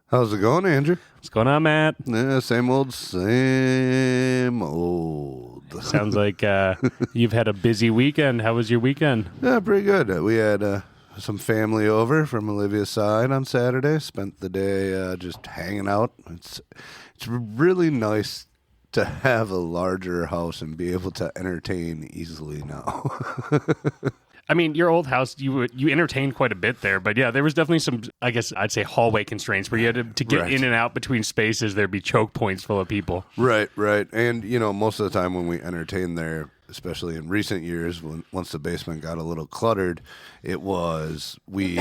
How's it going, Andrew? What's going on, Matt? Yeah, same old, same old. Sounds like you've had a busy weekend. How was your weekend? Yeah, pretty good. We had some family over from Olivia's side on Saturday. Spent the day just hanging out. It's really nice to have a larger house and be able to entertain easily now. I mean, your old house, you entertained quite a bit there, but yeah, there was definitely some, I guess I'd say hallway constraints where you had to get in and out between spaces. There'd be choke points full of people. Right. And, most of the time when we entertain there, especially in recent years, once the basement got a little cluttered, we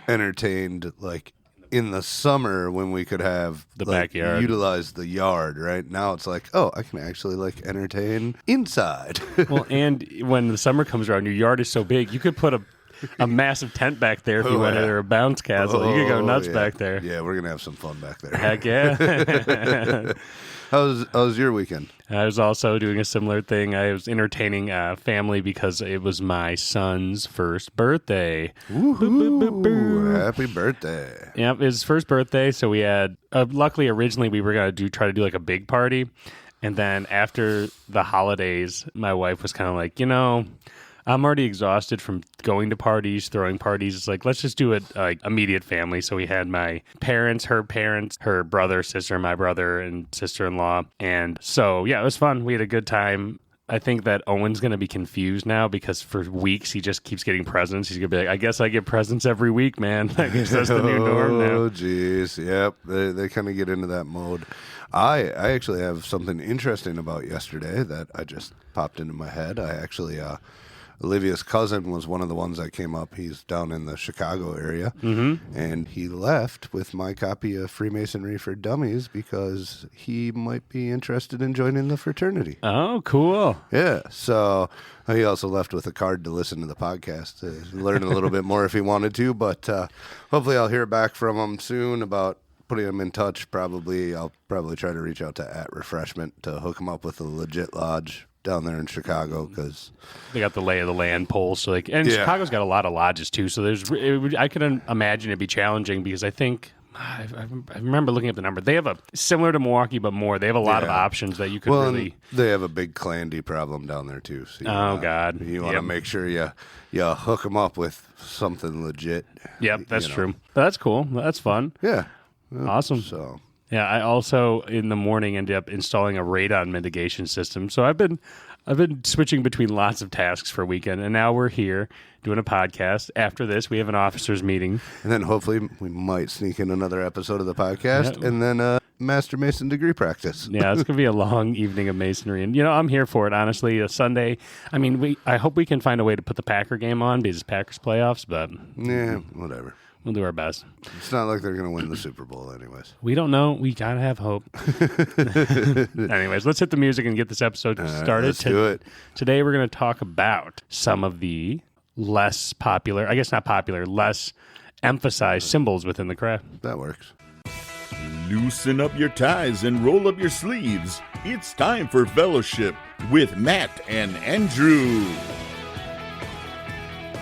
entertained like in the summer when we could have the backyard, utilize the yard. Right now, it's like, I can actually entertain inside. Well, and when the summer comes around, your yard is so big, you could put a massive tent back there if you wanted, or a bounce castle. You could go nuts back there. Yeah, we're gonna have some fun back there. Heck yeah. How's your weekend? I was also doing a similar thing. I was entertaining family because it was my son's first birthday. Woohoo! Happy birthday. Yep, his first birthday. So we had, luckily originally we were going to try to do like a big party. And then after the holidays, my wife was kind of like, I'm already exhausted from going to parties, throwing parties. It's like, let's just do it like immediate family. So we had my parents, her brother, sister, my brother, and sister-in-law. And so, yeah, it was fun. We had a good time. I think that Owen's going to be confused now because for weeks he just keeps getting presents. He's going to be like, I guess I get presents every week, man. I guess that's the new norm now. Oh, geez. Yep. They kind of get into that mode. I actually have something interesting about yesterday that I just popped into my head. I actually... Olivia's cousin was one of the ones that came up. He's down in the Chicago area, and he left with my copy of Freemasonry for Dummies because he might be interested in joining the fraternity. Oh, cool. Yeah, so he also left with a card to listen to the podcast, to learn a little bit more if he wanted to, but hopefully I'll hear back from him soon about putting him in touch. I'll probably try to reach out to At Refreshment to hook him up with a legit lodge down there in Chicago because they got the lay of the land polls. So Chicago's got a lot of lodges too. So I can imagine it'd be challenging because I think I remember looking at the number. They have similar to Milwaukee, but more. They have a lot of options that you could really. They have a big Clandy problem down there too. So God! You want to make sure you hook them up with something legit. Yep, that's true. But that's cool. That's fun. Yeah, awesome. So. Yeah, I also in the morning ended up installing a radon mitigation system. So I've been switching between lots of tasks for a weekend, and now we're here doing a podcast. After this, we have an officers meeting, and then hopefully we might sneak in another episode of the podcast, and then Master Mason degree practice. Yeah, it's gonna be a long evening of masonry, and I'm here for it. Honestly, a Sunday. I mean, I hope we can find a way to put the Packer game on because it's Packers playoffs, but yeah, whatever. We'll do our best. It's not like they're going to win the Super Bowl anyways. We don't know. We got to have hope. Anyways, let's hit the music and get this episode started. Let's do it. Today we're going to talk about some of the less popular, I guess not popular, less emphasized symbols within the craft. That works. Loosen up your ties and roll up your sleeves. It's time for Fellowship with Matt and Andrew.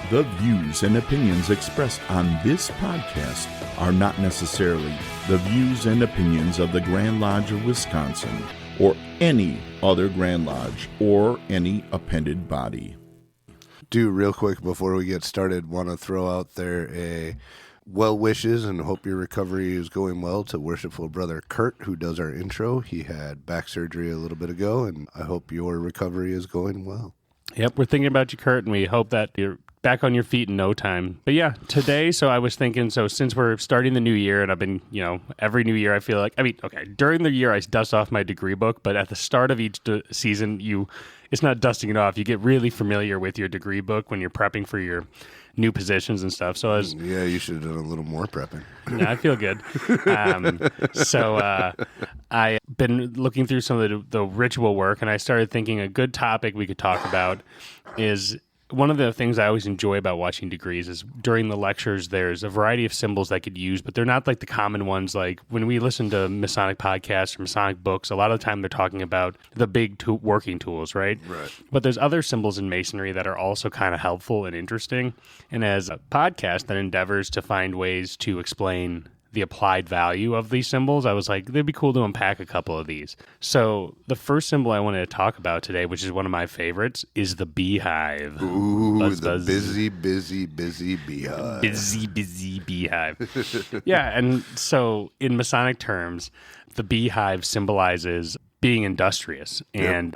The views and opinions expressed on this podcast are not necessarily the views and opinions of the Grand Lodge of Wisconsin or any other Grand Lodge or any appended body. Real quick before we get started, want to throw out there a well wishes and hope your recovery is going well to worshipful brother Kurt, who does our intro. He had back surgery a little bit ago, and I hope your recovery is going well. Yep, we're thinking about you, Kurt, and we hope that you're back on your feet in no time. But yeah, today, so I was thinking, since we're starting the new year, and I've been, every new year I feel like, during the year I dust off my degree book, but at the start of each season, it's not dusting it off. You get really familiar with your degree book when you're prepping for your new positions and stuff. So you should have done a little more prepping. Yeah, I feel good. I've been looking through some of the ritual work, and I started thinking a good topic we could talk about is one of the things I always enjoy about watching degrees is during the lectures, there's a variety of symbols that could use, but they're not like the common ones. Like when we listen to Masonic podcasts or Masonic books, a lot of the time they're talking about the big working tools, right? Right. But there's other symbols in Masonry that are also kind of helpful and interesting. And as a podcast that endeavors to find ways to explain the applied value of these symbols, I was like, it'd be cool to unpack a couple of these. So the first symbol I wanted to talk about today, which is one of my favorites, is the beehive. Ooh, Buzz, the buzz. busy beehive. Busy beehive. Yeah, and so in Masonic terms, the beehive symbolizes being industrious. And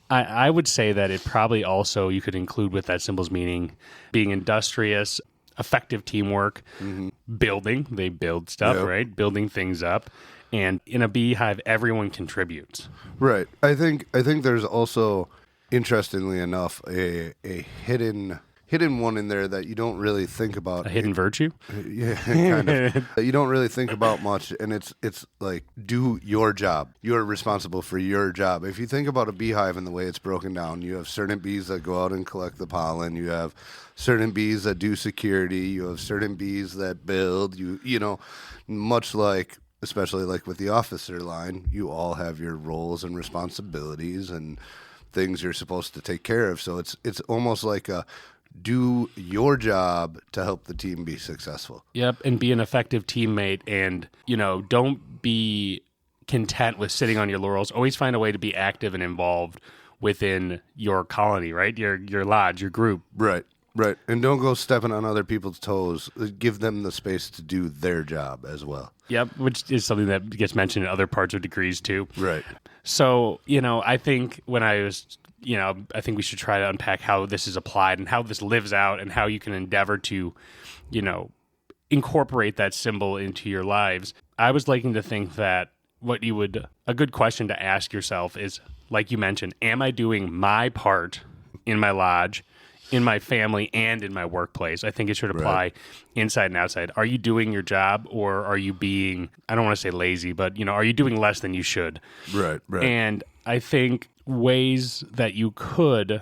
I would say that it probably also, you could include with that symbol's meaning, being industrious, effective teamwork, building. They build stuff, right? Building things up. And in a beehive, everyone contributes. Right. I think there's also, interestingly enough, a hidden one in there that you don't really think about. A hidden virtue? Yeah, kind of. That you don't really think about much, and it's like, do your job. You're responsible for your job. If you think about a beehive and the way it's broken down, you have certain bees that go out and collect the pollen. You have certain bees that do security. You have certain bees that build. You know, much like, especially like with the officer line, you all have your roles and responsibilities and things you're supposed to take care of. So it's almost like a do your job to help the team be successful. Yep, and be an effective teammate, and, you know, don't be content with sitting on your laurels. Always find a way to be active and involved within your colony, right? Your lodge, your group. Right. And don't go stepping on other people's toes. Give them the space to do their job as well. Yep, which is something that gets mentioned in other parts of degrees too. Right. So, you know, I think I think we should try to unpack how this is applied and how this lives out and how you can endeavor to, you know, incorporate that symbol into your lives. I was liking to think that a good question to ask yourself is, like you mentioned, am I doing my part in my lodge, in my family, and in my workplace? I think it should apply inside and outside. Are you doing your job, or are you being, I don't want to say lazy, but, you know, are you doing less than you should? Right. And I think ways that you could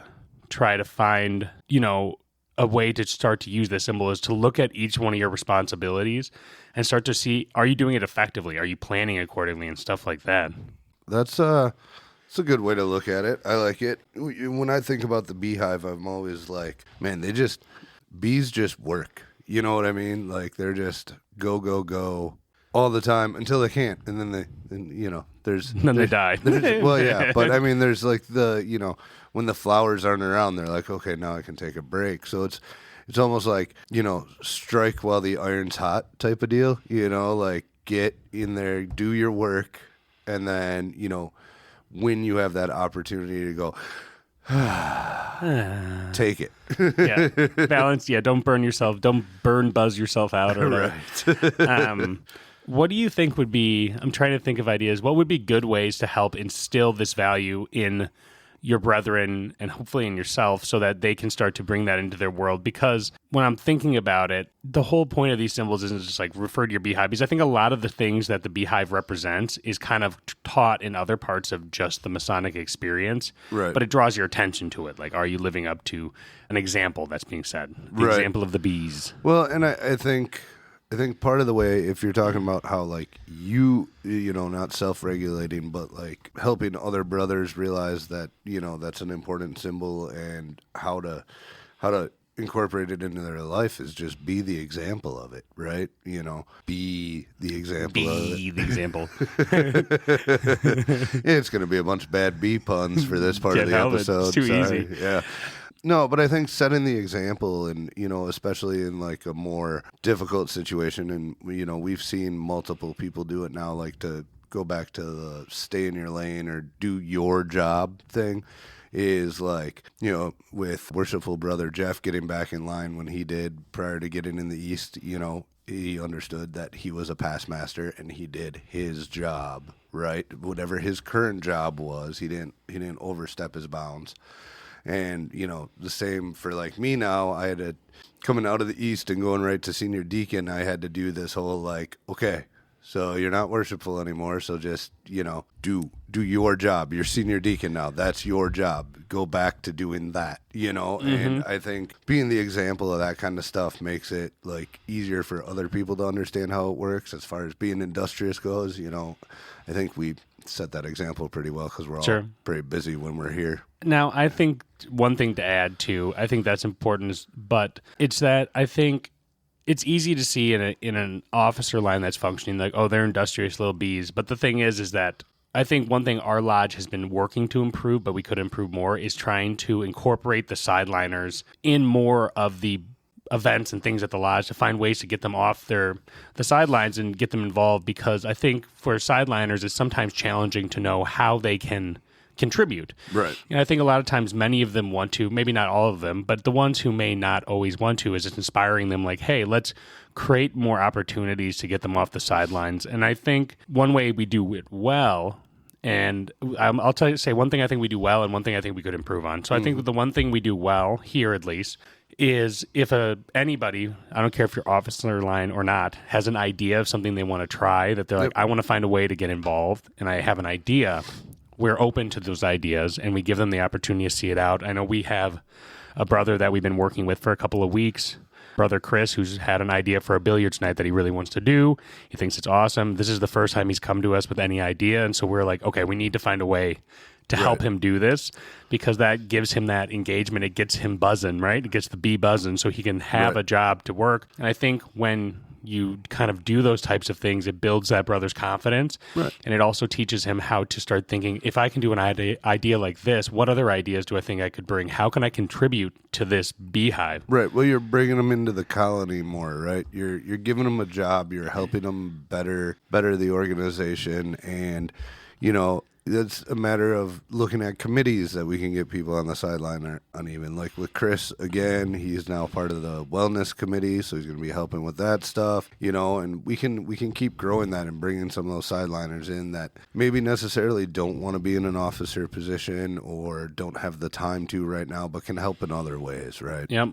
try to find, you know, a way to start to use this symbol is to look at each one of your responsibilities and start to see, are you doing it effectively? Are you planning accordingly and stuff like that? That's a good way to look at it. I like it. When I think about the beehive, I'm always like, man, bees just work. You know what I mean? Like, they're just go all the time until they can't. And then they die. Well, yeah. But I mean, there's like when the flowers aren't around, they're like, okay, now I can take a break. So it's almost like, you know, strike while the iron's hot type of deal, you know, like get in there, do your work. And then, you know, when you have that opportunity to go, take it. Yeah. Balance. Yeah. Don't buzz yourself out. Or Right. What do you think would be, I'm trying to think of ideas, what would be good ways to help instill this value in your brethren and hopefully in yourself so that they can start to bring that into their world? Because when I'm thinking about it, the whole point of these symbols isn't just like refer to your beehive, because I think a lot of the things that the beehive represents is kind of taught in other parts of just the Masonic experience. Right. But it draws your attention to it. Like, are you living up to an example that's being said? The example of the bees. Well, and I think part of the way, if you're talking about how, like, you know, not self-regulating, but like helping other brothers realize that, you know, that's an important symbol, and how to incorporate it into their life is just be the example of it, right? You know, be the example of it. Be the example. It's going to be a bunch of bad bee puns for this part of the episode. It's too easy. Yeah. No, but I think setting the example, and, you know, especially in like a more difficult situation, and, you know, we've seen multiple people do it now, like to go back to the stay in your lane or do your job thing, is like, you know, with worshipful brother Jeff getting back in line when he did prior to getting in the East, you know, he understood that he was a past master and he did his job, right? Whatever his current job was, he didn't overstep his bounds. And, you know, the same for like me now. I had to, coming out of the East and going right to senior deacon, I had to do this whole like, okay, so you're not worshipful anymore, so just, you know, do your job. You're senior deacon now. That's your job. Go back to doing that, you know? Mm-hmm. And I think being the example of that kind of stuff makes it like easier for other people to understand how it works as far as being industrious goes. You know, I think we set that example pretty well because we're all pretty busy when we're here. Now, I think one thing to add too, I think that's important, but it's that I think it's easy to see in an officer line that's functioning like, oh, they're industrious little bees. But the thing is that I think one thing our lodge has been working to improve, but we could improve more, is trying to incorporate the sideliners in more of the events and things at the lodge to find ways to get them off the sidelines and get them involved, because I think for sideliners it's sometimes challenging to know how they can contribute. Right. And I think a lot of times many of them want to, maybe not all of them, but the ones who may not always want to, is just inspiring them like, hey, let's create more opportunities to get them off the sidelines. And I think one way we do it well, and I'll say one thing I think we do well and one thing I think we could improve on. So I think the one thing we do well here, at least, is if anybody, I don't care if you're officer line or not, has an idea of something they want to try, that they're like, I want to find a way to get involved, and I have an idea, we're open to those ideas, and we give them the opportunity to see it out. I know we have a brother that we've been working with for a couple of weeks, Brother Chris, who's had an idea for a billiards night that he really wants to do. He thinks it's awesome. This is the first time he's come to us with any idea, and so we're like, okay, we need to find a way to help him do this, because that gives him that engagement. It gets him buzzing, right? It gets the bee buzzing so he can have a job to work. And I think when you kind of do those types of things, it builds that brother's confidence. Right. And it also teaches him how to start thinking, if I can do an idea like this, what other ideas do I think I could bring? How can I contribute to this beehive? Right. Well, you're bringing them into the colony more, right? You're giving them a job. You're helping them better the organization. And, it's a matter of looking at committees that we can get people on the sideline uneven. Like with Chris, again, he's now part of the wellness committee, so he's going to be helping with that stuff, and we can keep growing that and bringing some of those sideliners in that maybe necessarily don't want to be in an officer position or don't have the time to right now, but can help in other ways, right? Yep.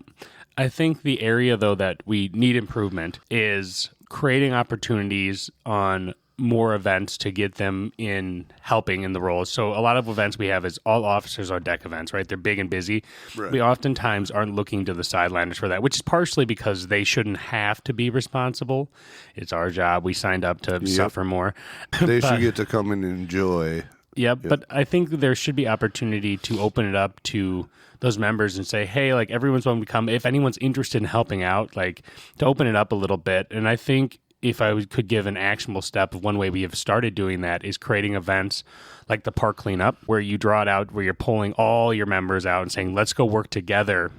I think the area, though, that we need improvement is creating opportunities on more events to get them in helping in the roles. So a lot of events we have is all officers on deck events, right? They're big and busy. Right. We oftentimes aren't looking to the sideliners for that, which is partially because they shouldn't have to be responsible. It's our job. We signed up to suffer more. They should get to come and enjoy. Yep, but I think there should be opportunity to open it up to those members and say, hey, like everyone's welcome to come. If anyone's interested in helping out, like to open it up a little bit. And I think if I could give an actionable step of one way we have started doing that is creating events like the park cleanup, where you draw it out, where you're pulling all your members out and saying, let's go work together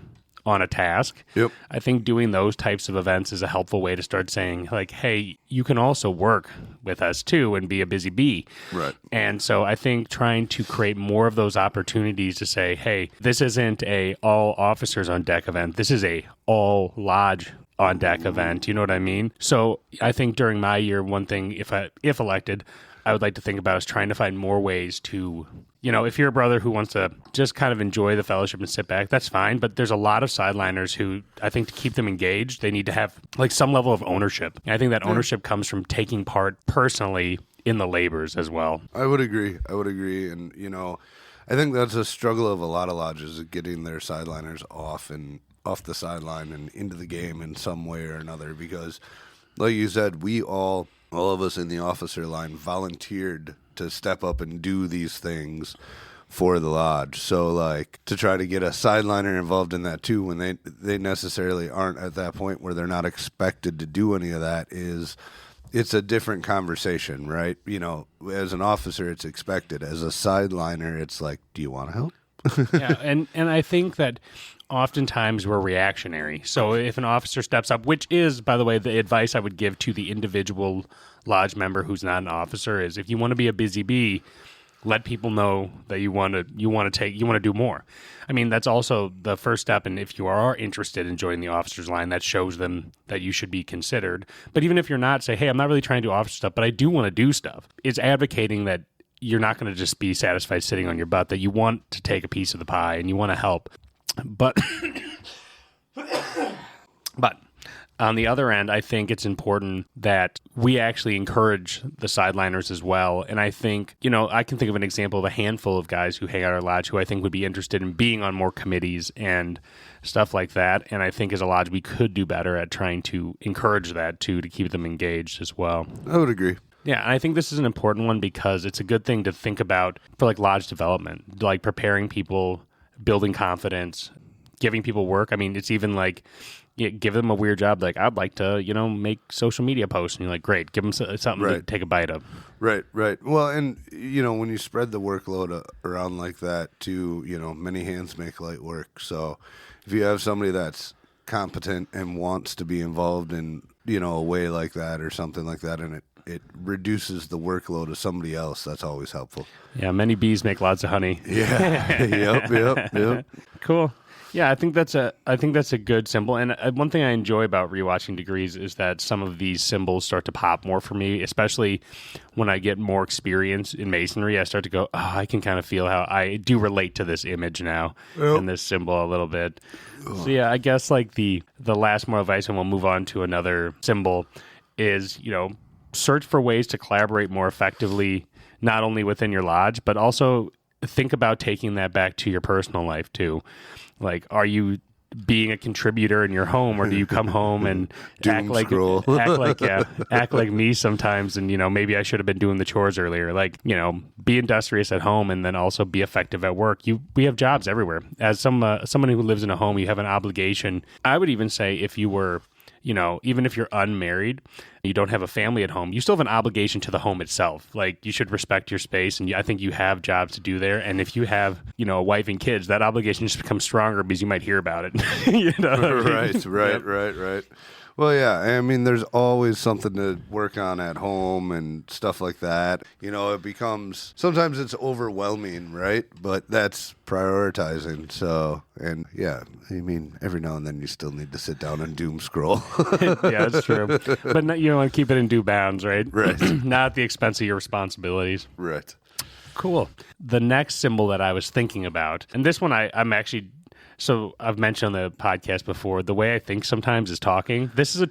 on a task. Yep. I think doing those types of events is a helpful way to start saying, like, hey, you can also work with us too and be a busy bee. Right. And so I think trying to create more of those opportunities to say, hey, this isn't a all officers on deck event. This is a all lodge on deck event. You know what I mean? So I think during my year, one thing, if elected, I would like to think about is trying to find more ways to, if you're a brother who wants to just kind of enjoy the fellowship and sit back, that's fine. But there's a lot of sideliners who I think to keep them engaged, they need to have like some level of ownership. And I think that ownership comes from taking part personally in the labors as well. I would agree. And, I think that's a struggle of a lot of lodges, getting their sideliners off the sideline and into the game in some way or another, because like you said, we all of us in the officer line volunteered to step up and do these things for the lodge. So like to try to get a sideliner involved in that too, when they necessarily aren't at that point where they're not expected to do any of that, it's a different conversation, right? As an officer, it's expected. As a sideliner, it's like, do you want to help? Yeah, and I think that oftentimes we're reactionary. So if an officer steps up, which is, by the way, the advice I would give to the individual lodge member who's not an officer, is if you want to be a busy bee, let people know that you want to do more. I mean, that's also the first step. And if you are interested in joining the officers line, that shows them that you should be considered. But even if you're not, say, hey, I'm not really trying to do officer stuff, but I do want to do stuff. It's advocating that you're not going to just be satisfied sitting on your butt, that you want to take a piece of the pie and you want to help. But on the other end, I think it's important that we actually encourage the sideliners as well. And I think, I can think of an example of a handful of guys who hang out at our lodge who I think would be interested in being on more committees and stuff like that. And I think as a lodge, we could do better at trying to encourage that too, to keep them engaged as well. I would agree. Yeah, and I think this is an important one because it's a good thing to think about for like lodge development, like preparing people, building confidence, giving people work. I mean, it's even like give them a weird job. Like, I'd like to, make social media posts. And you're like, great, give them something to take a bite of. Right. Well, and, when you spread the workload around like that too, many hands make light work. So if you have somebody that's competent and wants to be involved in, a way like that or something like that, and it reduces the workload of somebody else, that's always helpful. Yeah, many bees make lots of honey. Yeah. Yep. Cool. Yeah, I think that's a good symbol. And one thing I enjoy about rewatching Degrees is that some of these symbols start to pop more for me, especially when I get more experience in Masonry. I start to go, I can kind of feel how I do relate to this image now and this symbol a little bit. So yeah, I guess like the last moral advice, and we'll move on to another symbol, is, search for ways to collaborate more effectively, not only within your lodge, but also think about taking that back to your personal life too. Like, are you being a contributor in your home, or do you come home and act like me sometimes? And, maybe I should have been doing the chores earlier. Like, be industrious at home and then also be effective at work. We have jobs everywhere. As someone who lives in a home, you have an obligation. I would even say if you were, even if you're unmarried, you don't have a family at home, you still have an obligation to the home itself. Like, you should respect your space, and I think you have jobs to do there. And if you have, a wife and kids, that obligation just becomes stronger because you might hear about it. Right. Well, yeah, I mean, there's always something to work on at home and stuff like that. It becomes, sometimes it's overwhelming, right? But that's prioritizing. So, and yeah, I mean, every now and then you still need to sit down and doom scroll. Yeah, that's true. But you want to keep it in due bounds, right? Right. Not at the expense of your responsibilities. Right. Cool. The next symbol that I was thinking about, and this one I'm actually... So I've mentioned on the podcast before, the way I think sometimes is talking. This is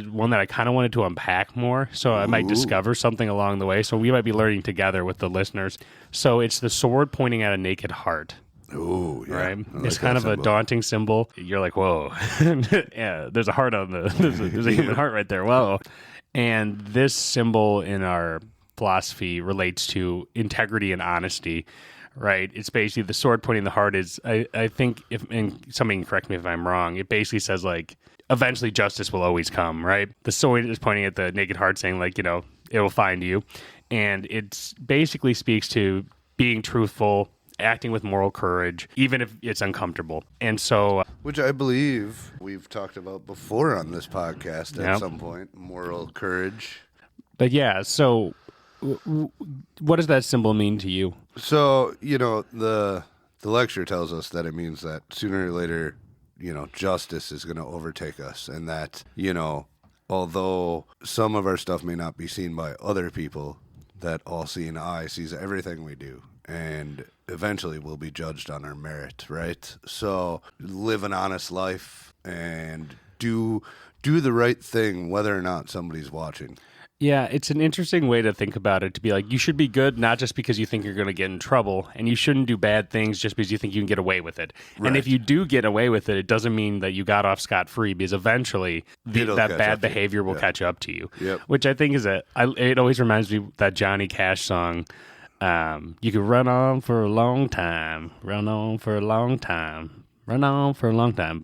one that I kind of wanted to unpack more, so I might discover something along the way. So we might be learning together with the listeners. So it's the sword pointing at a naked heart. Oh, yeah. Right? It's kind of a daunting symbol. You're like, whoa. Yeah, there's a heart on there's a human heart right there. Whoa. And this symbol in our philosophy relates to integrity and honesty. Right, it's basically the sword pointing the heart is. I think and somebody can correct me if I'm wrong. It basically says like, eventually justice will always come. Right, the sword is pointing at the naked heart, saying like, it will find you, and it basically speaks to being truthful, acting with moral courage, even if it's uncomfortable. And so, which I believe we've talked about before on this podcast at some point, moral courage. But yeah, so. What does that symbol mean to you? So, the lecture tells us that it means that sooner or later, justice is going to overtake us. And that, although some of our stuff may not be seen by other people, that all-seeing eye sees everything we do. And eventually we'll be judged on our merit, right? So live an honest life and do the right thing, whether or not somebody's watching. Yeah, it's an interesting way to think about it, to be like, you should be good not just because you think you're going to get in trouble, and you shouldn't do bad things just because you think you can get away with it. Right. And if you do get away with it, it doesn't mean that you got off scot-free, because eventually that bad behavior will catch up to you. Yep. Which I think is it always reminds me of that Johnny Cash song, you can run on for a long time,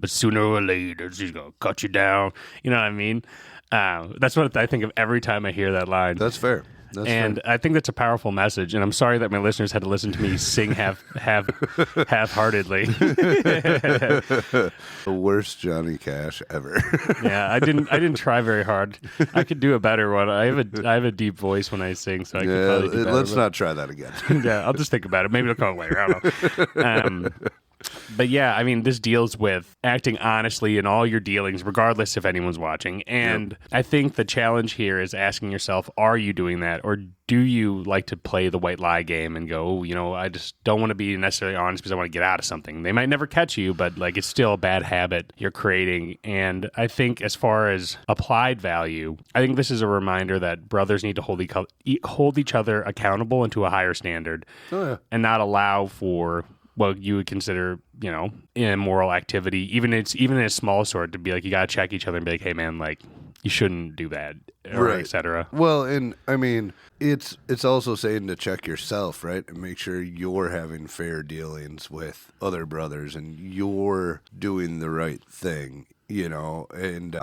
but sooner or later she's going to cut you down. You know what I mean? That's what I think of every time I hear that line. That's fair. I think that's a powerful message. And I'm sorry that my listeners had to listen to me sing half-heartedly. The worst Johnny Cash ever. Yeah, I didn't try very hard. I could do a better one. I have a deep voice when I sing, so I could probably do better. Let's not try that again. Yeah, I'll just think about it. Maybe it'll come later. I don't know. But yeah, I mean, this deals with acting honestly in all your dealings, regardless if anyone's watching. And I think the challenge here is asking yourself, are you doing that? Or do you like to play the white lie game and go, I just don't want to be necessarily honest because I want to get out of something. They might never catch you, but like, it's still a bad habit you're creating. And I think as far as applied value, I think this is a reminder that brothers need to hold each other accountable and to a higher standard, and not allow for what you would consider, immoral activity, even in a small sort, to be like, you got to check each other and be like, hey man, like, you shouldn't do that, or right. etc. Well, and I mean, it's also saying to check yourself, right? And make sure you're having fair dealings with other brothers and you're doing the right thing, and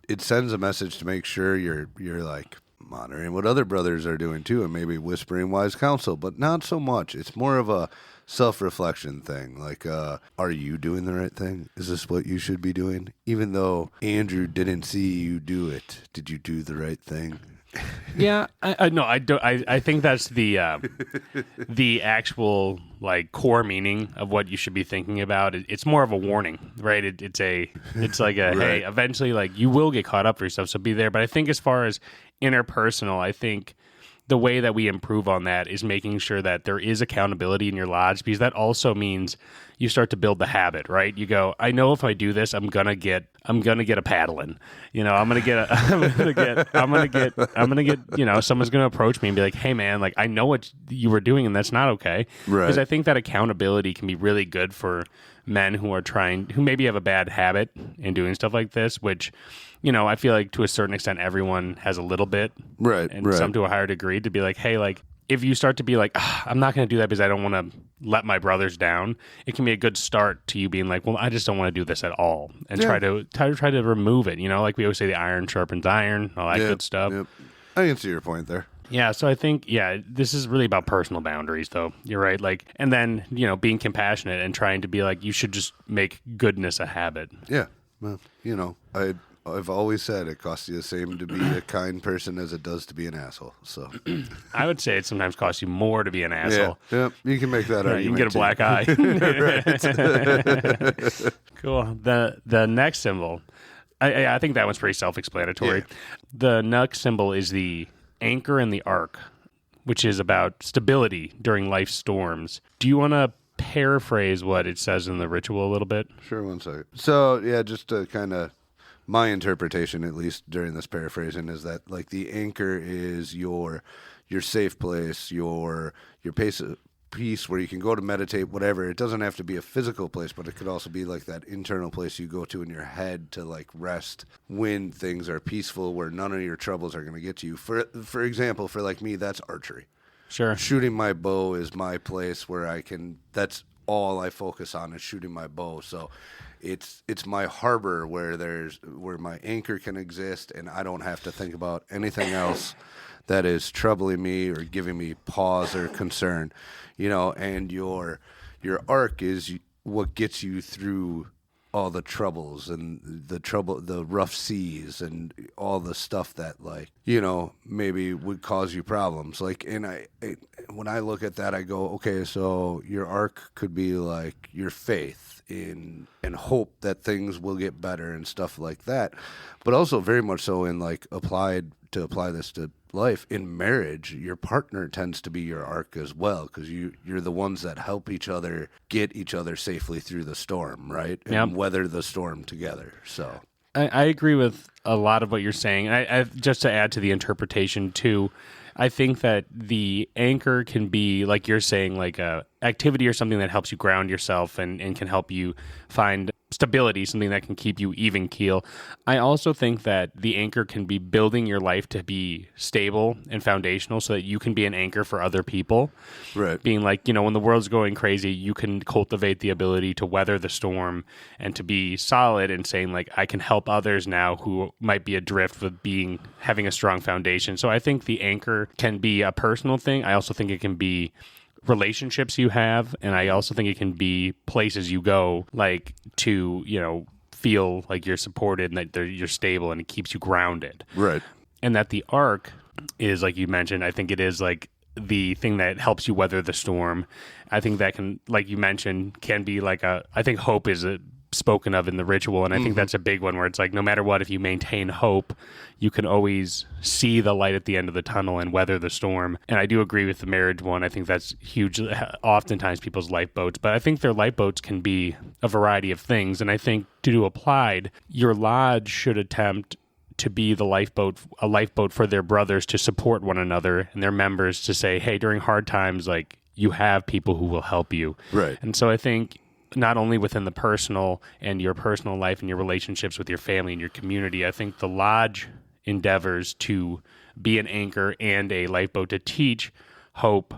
it sends a message to make sure you're like monitoring what other brothers are doing too, and maybe whispering wise counsel, but not so much. It's more of a self-reflection thing. Like, are you doing the right thing? Is this what you should be doing? Even though Andrew didn't see you do it, did you do the right thing? Yeah, I no, I don't. I think that's the actual like core meaning of what you should be thinking about. It's more of a warning, right? It's like a Right. hey, eventually, like you will get caught up for yourself, so be there. But I think as far as interpersonal, I think the way that we improve on that is making sure that there is accountability in your lodge, because that also means you start to build the habit, right? You go, I know if I do this, I'm gonna get a paddling. I'm gonna get someone's gonna approach me and be like, hey man, like I know what you were doing and that's not okay. Right. Because I think that accountability can be really good for men who maybe have a bad habit in doing stuff like this, which, I feel like to a certain extent everyone has a little bit, Right, and right. some to a higher degree, to be like, hey, like if you start to be like, I'm not going to do that because I don't want to let my brothers down, it can be a good start to you being like, well, I just don't want to do this at all, and try to remove it. Like we always say, the iron sharpens iron, all that good stuff. Yep. I can see your point there. Yeah, so I think, this is really about personal boundaries, though. You're right. Like, and then, being compassionate and trying to be like, you should just make goodness a habit. Yeah. Well, I've always said it costs you the same to be a kind person as it does to be an asshole. So I would say it sometimes costs you more to be an asshole. Yeah, you can make that argument. You can get a black eye. Cool. The next symbol, I think that one's pretty self-explanatory. Yeah. The Nuck symbol is the anchor in the arc, which is about stability during life's storms. Do you want to paraphrase what it says in the ritual a little bit? Sure, one second. So, yeah, just to kind of, my interpretation, at least during this paraphrasing, is that like the anchor is your safe place, your peace where you can go to meditate, whatever. It doesn't have to be a physical place, but it could also be like that internal place you go to in your head to like rest when things are peaceful, where none of your troubles are going to get to you. For example, for like me, that's archery. Sure. Shooting my bow is my place where that's all I focus on, is shooting my bow. So it's my harbor where my anchor can exist, and I don't have to think about anything else that is troubling me or giving me pause or concern, and your arc is what gets you through all the troubles and the rough seas and all the stuff that maybe would cause you problems. Like, and when I look at that, I go, okay, so your arc could be like your faith in and hope that things will get better and stuff like that, but also very much so in like apply this to life. In marriage, your partner tends to be your arc as well, because you're the ones that help each other get each other safely through the storm, right? And weather the storm together. So I agree with a lot of what you're saying. I just to add to the interpretation too, I think that the anchor can be, like you're saying, like a activity or something that helps you ground yourself and can help you find stability, something that can keep you even keel. I also think that the anchor can be building your life to be stable and foundational so that you can be an anchor for other people. Right. Being like, when the world's going crazy, you can cultivate the ability to weather the storm and to be solid, and saying like, I can help others now who might be adrift with having a strong foundation. So I think the anchor can be a personal thing. I also think it can be relationships you have, and I also think it can be places you go, like to feel like you're supported and that you're stable, and it keeps you grounded. Right. And that the arc is, like you mentioned, I think it is like the thing that helps you weather the storm. I think that can, like you mentioned, can be like I think hope is spoken of in the ritual, and I think that's a big one, where it's like, no matter what, if you maintain hope, you can always see the light at the end of the tunnel and weather the storm. And I do agree with the marriage one. I think that's huge. Oftentimes people's lifeboats, but I think their lifeboats can be a variety of things. And I think to do applied, your lodge should attempt to be a lifeboat for their brothers, to support one another and their members, to say, hey, during hard times, like, you have people who will help you. Right. And so I think not only within the personal and your personal life and your relationships with your family and your community, I think the lodge endeavors to be an anchor and a lifeboat, to teach hope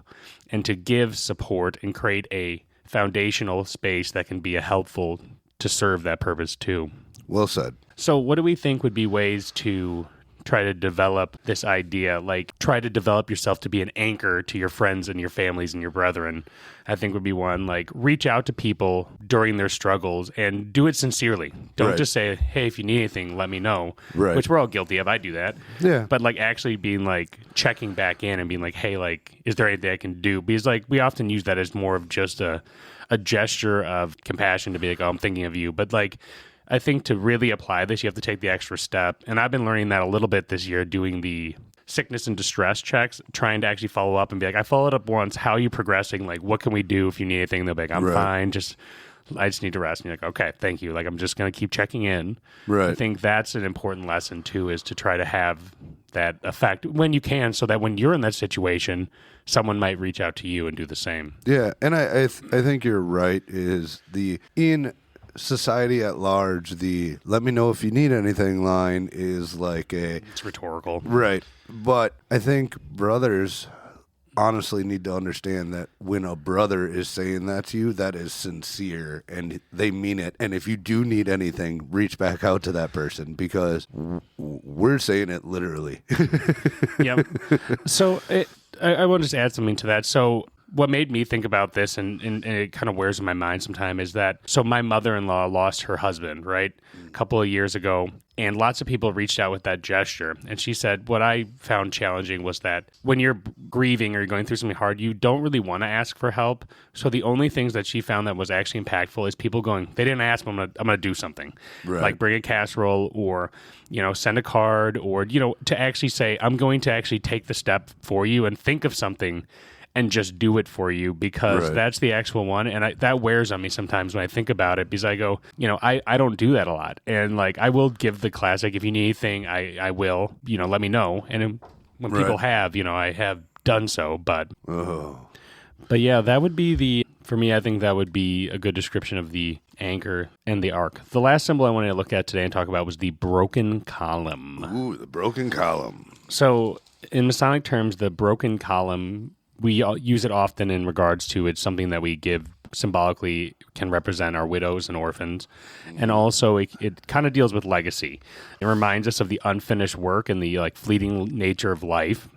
and to give support and create a foundational space that can be a helpful to serve that purpose too. Well said. So what do we think would be ways to try to develop this idea, like try to develop yourself to be an anchor to your friends and your families and your brethren? I think would be one, like reach out to people during their struggles and do it sincerely. Don't just say, hey, if you need anything, let me know, which we're all guilty of. I do that. Yeah. But like actually being like checking back in and being like, hey, like, is there anything I can do? Because like we often use that as more of just a gesture of compassion to be like, oh, I'm thinking of you. But like, I think to really apply this, you have to take the extra step. And I've been learning that a little bit this year, doing the sickness and distress checks, trying to actually follow up and be like, I followed up once. How are you progressing? Like, what can we do if you need anything? They'll be like, I'm fine. I just need to rest. And you're like, okay, thank you. Like, I'm just going to keep checking in. Right. I think that's an important lesson too, is to try to have that effect when you can, so that when you're in that situation, someone might reach out to you and do the same. Yeah. And I think you're right, is in society at large, the let me know if you need anything line is like it's rhetorical. Right. But I think brothers honestly need to understand that when a brother is saying that to you, that is sincere and they mean it. And if you do need anything, reach back out to that person, because we're saying it literally. Yep. So I want to just add something to that. So what made me think about this, and it kind of wears in my mind sometime, is that, so my mother-in-law lost her husband, right, a couple of years ago, and lots of people reached out with that gesture. And she said, what I found challenging was that when you're grieving or you're going through something hard, you don't really want to ask for help. So the only things that she found that was actually impactful is people going, they didn't ask, but I'm gonna do something. Right. Like bring a casserole, or, send a card, or, to actually say, I'm going to actually take the step for you and think of something and just do it for you, because that's the actual one. And that wears on me sometimes when I think about it, because I go, I don't do that a lot. And like, I will give the classic, if you need anything, I will, let me know. And when people have, I have done so, but yeah, that would be for me, I think that would be a good description of the anchor and the arc. The last symbol I wanted to look at today and talk about was the broken column. Ooh, the broken column. So in Masonic terms, the broken column, we use it often in regards to, it's something that we give symbolically, can represent our widows and orphans. And also it kind of deals with legacy. It reminds us of the unfinished work and the like fleeting nature of life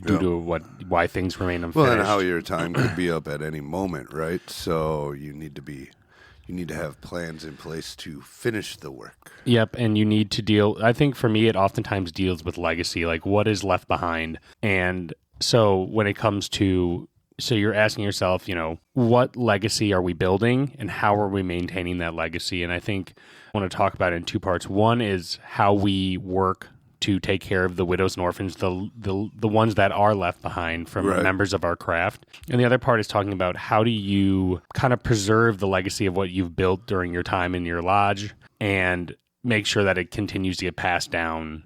due to why things remain unfinished. Well, and how your time could be up at any moment, right? So you need to have plans in place to finish the work. Yep, and you need to deal, I think for me, it oftentimes deals with legacy, like what is left behind. And so when it comes to, so you're asking yourself, what legacy are we building and how are we maintaining that legacy? And I think I want to talk about it in two parts. One is how we work to take care of the widows and orphans, the ones that are left behind from members of our craft. And the other part is talking about how do you kind of preserve the legacy of what you've built during your time in your lodge and make sure that it continues to get passed down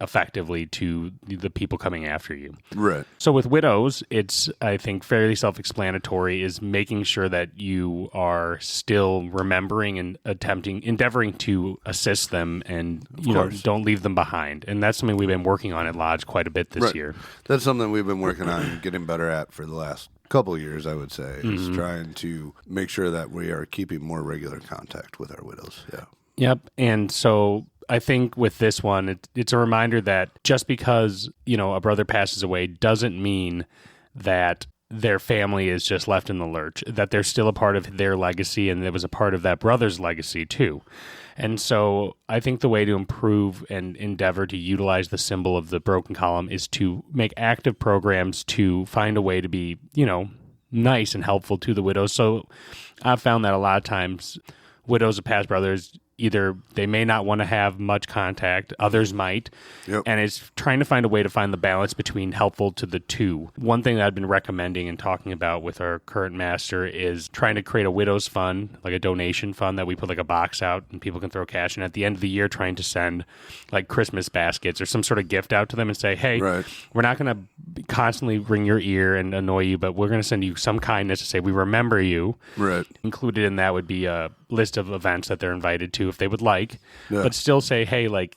effectively to the people coming after you. Right. So with widows, it's, I think, fairly self-explanatory, is making sure that you are still remembering and endeavoring to assist them and, don't leave them behind. And that's something we've been working on at Lodge quite a bit this year. That's something we've been working on getting better at for the last couple of years, I would say, is trying to make sure that we are keeping more regular contact with our widows. Yeah. Yep. And so I think with this one, it's a reminder that just because, a brother passes away doesn't mean that their family is just left in the lurch, that they're still a part of their legacy, and it was a part of that brother's legacy too. And so I think the way to improve and endeavor to utilize the symbol of the broken column is to make active programs to find a way to be, nice and helpful to the widows. So I've found that a lot of times widows of past brothers, either they may not want to have much contact, others might, and it's trying to find a way to find the balance between helpful to the two. One thing that I've been recommending and talking about with our current master is trying to create a widow's fund, like a donation fund that we put like a box out and people can throw cash in. At the end of the year, trying to send like Christmas baskets or some sort of gift out to them and say, hey, we're not going to constantly ring your ear and annoy you, but we're going to send you some kindness to say we remember you. Right. Included in that would be a list of events that they're invited to if they would like, but still say, hey, like,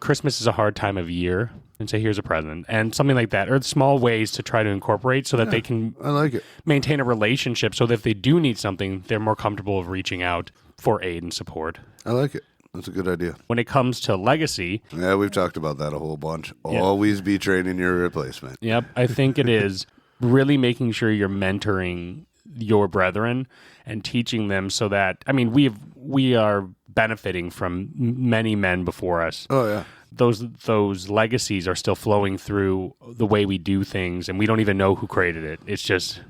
Christmas is a hard time of year, and say, here's a present, and something like that, or small ways to try to incorporate so that they can I like it. maintain a relationship so that if they do need something, they're more comfortable of reaching out for aid and support. I like it. That's a good idea. When it comes to legacy, Yeah, we've talked about that a whole bunch. Yeah. Always be training your replacement. yep, I think it is really making sure you're mentoring your brethren and teaching them so that, I mean, we are benefiting from many men before us. Oh, yeah. Those legacies are still flowing through the way we do things, and we don't even know who created it. It's just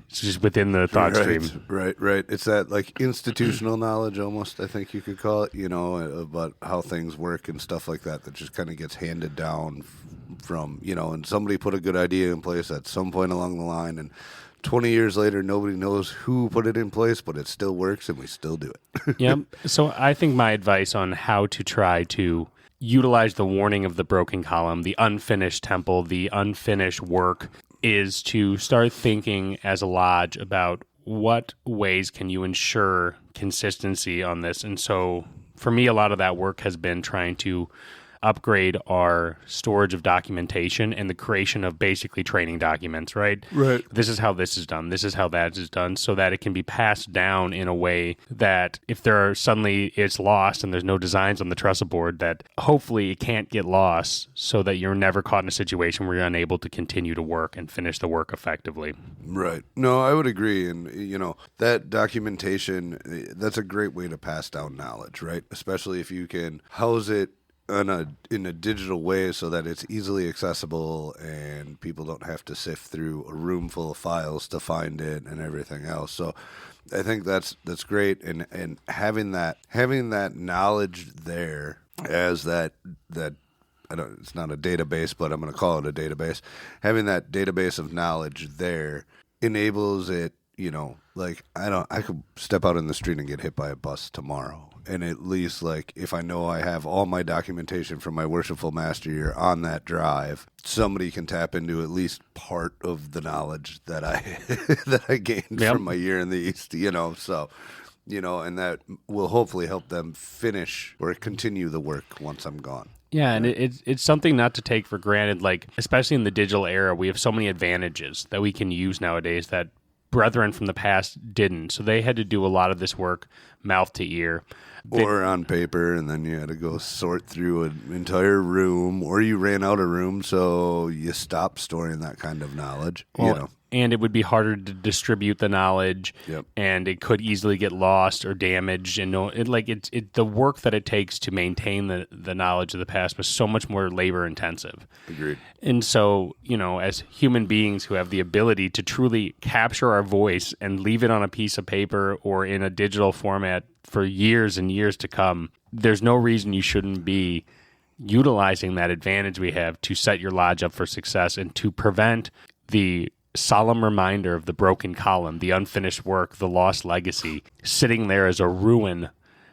within the thought stream. Right. It's that like institutional knowledge almost, I think you could call it, about how things work and stuff like that just kind of gets handed down from, and somebody put a good idea in place at some point along the line, and 20 years later, nobody knows who put it in place, but it still works and we still do it. Yep. So I think my advice on how to try to utilize the warning of the broken column, the unfinished temple, the unfinished work, is to start thinking as a lodge about what ways can you ensure consistency on this. And so for me, a lot of that work has been trying to upgrade our storage of documentation and the creation of basically training documents, right? Right. This is how this is done. This is how that is done, so that it can be passed down in a way that if there are suddenly it's lost and there's no designs on the trestle board, that hopefully it can't get lost so that you're never caught in a situation where you're unable to continue to work and finish the work effectively. Right. No, I would agree. And, that documentation, that's a great way to pass down knowledge, right? Especially if you can house it in a digital way so that it's easily accessible and people don't have to sift through a room full of files to find it and everything else. So I think that's great, and having that knowledge there as that it's not a database, but I'm going to call it a database. Having that database of knowledge there enables it, I could step out in the street and get hit by a bus tomorrow. And at least, if I know I have all my documentation from my worshipful master year on that drive, somebody can tap into at least part of the knowledge that I gained from my year in the East, So, and that will hopefully help them finish or continue the work once I'm gone. Yeah, and it's something not to take for granted, especially in the digital era, we have so many advantages that we can use nowadays that brethren from the past didn't. So they had to do a lot of this work mouth to ear. Or on paper, and then you had to go sort through an entire room, or you ran out of room, so you stopped storing that kind of knowledge. And it would be harder to distribute the knowledge, Yep. and it could easily get lost or damaged. And the work that it takes to maintain the knowledge of the past was so much more labor intensive. Agreed. And so, as human beings who have the ability to truly capture our voice and leave it on a piece of paper or in a digital format for years and years to come, there's no reason you shouldn't be utilizing that advantage we have to set your lodge up for success and to prevent the solemn reminder of the broken column, the unfinished work, the lost legacy, sitting there as a ruin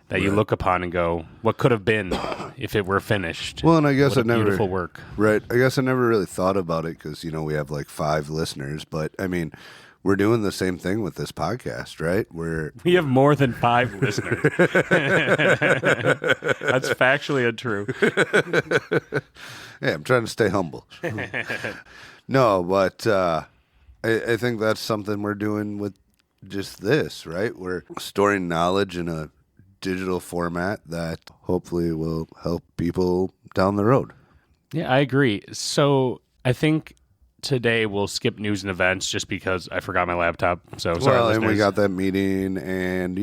that you look upon and go, what could have been if it were finished? Well, and I guess beautiful work. Right. I guess I never really thought about it because, we have 5 listeners, but I mean, we're doing the same thing with this podcast, right? We have more than 5 listeners. That's factually untrue. Yeah, I'm trying to stay humble. No, but I think that's something we're doing with just this, right? We're storing knowledge in a digital format that hopefully will help people down the road. Yeah, I agree. So I think today we'll skip news and events just because I forgot my laptop. So sorry, well, listeners. And we got that meeting, and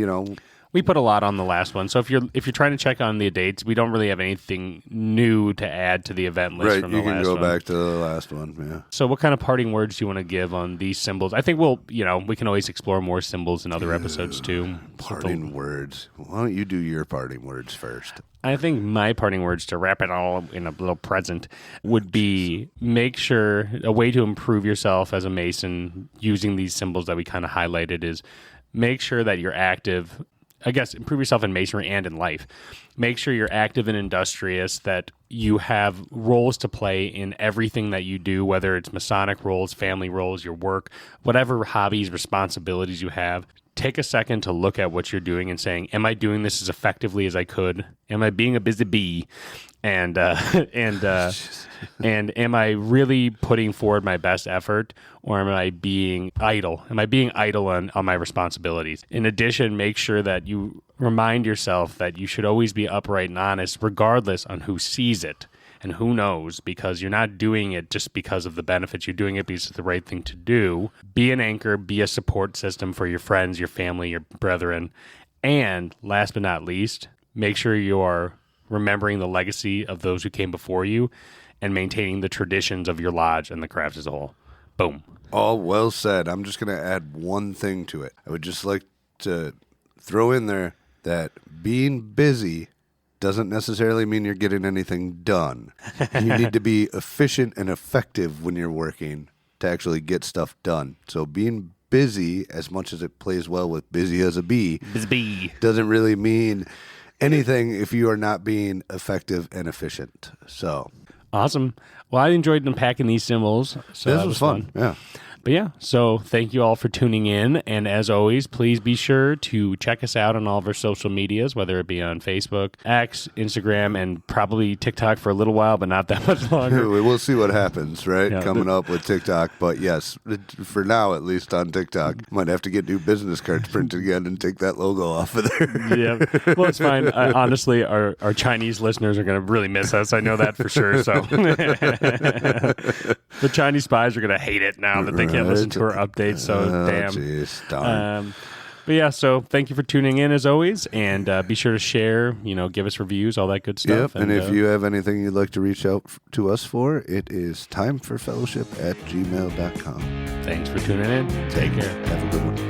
we put a lot on the last one. So if you're trying to check on the dates, we don't really have anything new to add to the event list. Right, from the you can last go one. back to the last one. Yeah. So what kind of parting words do you want to give on these symbols? I think we can always explore more symbols in other episodes too. Parting words. Why don't you do your parting words first? I think my parting words to wrap it all in a little present would be make sure a way to improve yourself as a Mason using these symbols that we kind of highlighted is make sure that you're active. I guess improve yourself in Masonry and in life. Make sure you're active and industrious, that you have roles to play in everything that you do, whether it's Masonic roles, family roles, your work, whatever hobbies, responsibilities you have. take a second to look at what you're doing and saying, am I doing this as effectively as I could? Am I being a busy bee? And and am I really putting forward my best effort, or am I being idle? Am I being idle on my responsibilities? In addition, make sure that you remind yourself that you should always be upright and honest, regardless on who sees it and who knows, because you're not doing it just because of the benefits. You're doing it because it's the right thing to do. Be an anchor, be a support system for your friends, your family, your brethren. And last but not least, make sure you're remembering the legacy of those who came before you and maintaining the traditions of your lodge and the craft as a whole. Boom. All well said. I'm just going to add one thing to it. I would just like to throw in there that being busy doesn't necessarily mean you're getting anything done. You need to be efficient and effective when you're working to actually get stuff done. So being busy, as much as it plays well with busy as a bee, doesn't really mean anything if you are not being effective and efficient. So awesome. Well, I enjoyed unpacking these symbols. So this was fun. Yeah. But yeah, so thank you all for tuning in. And as always, please be sure to check us out on all of our social medias, whether it be on Facebook, X, Instagram, and probably TikTok for a little while, but not that much longer. We'll see what happens, right? Yeah, coming up with TikTok. But yes, for now, at least on TikTok, might have to get new business cards printed again and take that logo off of there. Yeah. Well, it's fine. Honestly, our Chinese listeners are going to really miss us. I know that for sure. So the Chinese spies are going to hate it now that they can't listen to our updates. So damn. Geez, darn. But yeah, so thank you for tuning in as always, and be sure to share, give us reviews, all that good stuff. Yep, and if you have anything you'd like to reach out to us for, it is timeforfellowship@gmail.com. Thanks for tuning in. Take care. Have a good one.